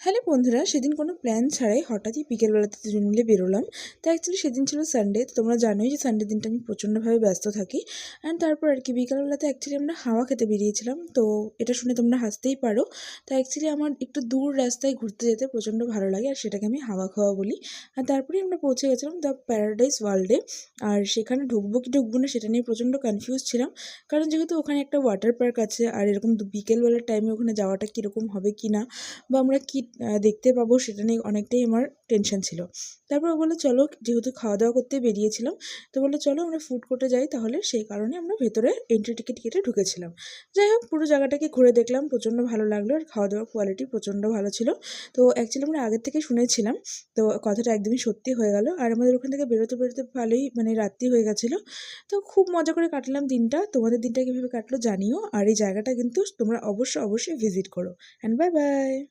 Hello বন্ধুরা, সেদিন কোনো প্ল্যান ছাড়াই হঠাৎই বিকেলবেলাতে দুজন মিলে বেরোলাম। তো অ্যাকচুয়ালি সেদিন ছিল সানডে। তো তোমরা জানোই যে সানডে দিনটা আমি প্রচণ্ডভাবে ব্যস্ত থাকি। অ্যান্ড তারপর আর কি বিকালবেলাতে অ্যাকচুয়ালি আমরা হাওয়া খেতে বেরিয়েছিলাম। তো এটা শুনে তোমরা হাসতেই পারো। তো অ্যাকচুয়ালি আমার একটু দূর রাস্তায় ঘুরতে যেতে প্রচণ্ড ভালো লাগে, আর সেটাকে আমি হাওয়া খাওয়া বলি। আর তারপরেই আমরা পৌঁছে গেছিলাম দ্য প্যারাডাইস ওয়ার্ল্ডে। আর সেখানে ঢুকবো কি ঢুকবো না সেটা নিয়ে প্রচণ্ড কনফিউজ ছিলাম। কারণ যেহেতু ওখানে একটা ওয়াটার পার্ক আছে, আর এরকম বিকেলবেলার টাইমে ওখানে যাওয়াটা কীরকম হবে কি না, বা আমরা কী দেখতে পাবো সেটা নিয়ে অনেকটাই আমার টেনশন ছিল। তারপর ও বললো চলো, যেহেতু খাওয়া দাওয়া করতে বেরিয়েছিলাম, তো বললো চলো আমরা ফুড কোর্টে যাই তাহলে। সেই কারণে আমরা ভেতরে এন্ট্রি টিকিট কেটে ঢুকেছিলাম। যাই হোক, পুরো জায়গাটাকে ঘুরে দেখলাম, প্রচণ্ড ভালো লাগলো, আর খাওয়া দাওয়ার কোয়ালিটি প্রচণ্ড ভালো ছিল। তো অ্যাকচুয়ালি আমরা আগের থেকে শুনেছিলাম, তো কথাটা একদমই সত্যি হয়ে গেল। আর আমাদের ওখান থেকে বেরোতে বেরোতে ভালোই রাত্রি হয়ে গেছিলো। তো খুব মজা করে কাটালাম দিনটা। তোমাদের দিনটা কীভাবে কাটলো জানিও, আর এই জায়গাটা কিন্তু তোমরা অবশ্যই ভিজিট করো। And bye bye.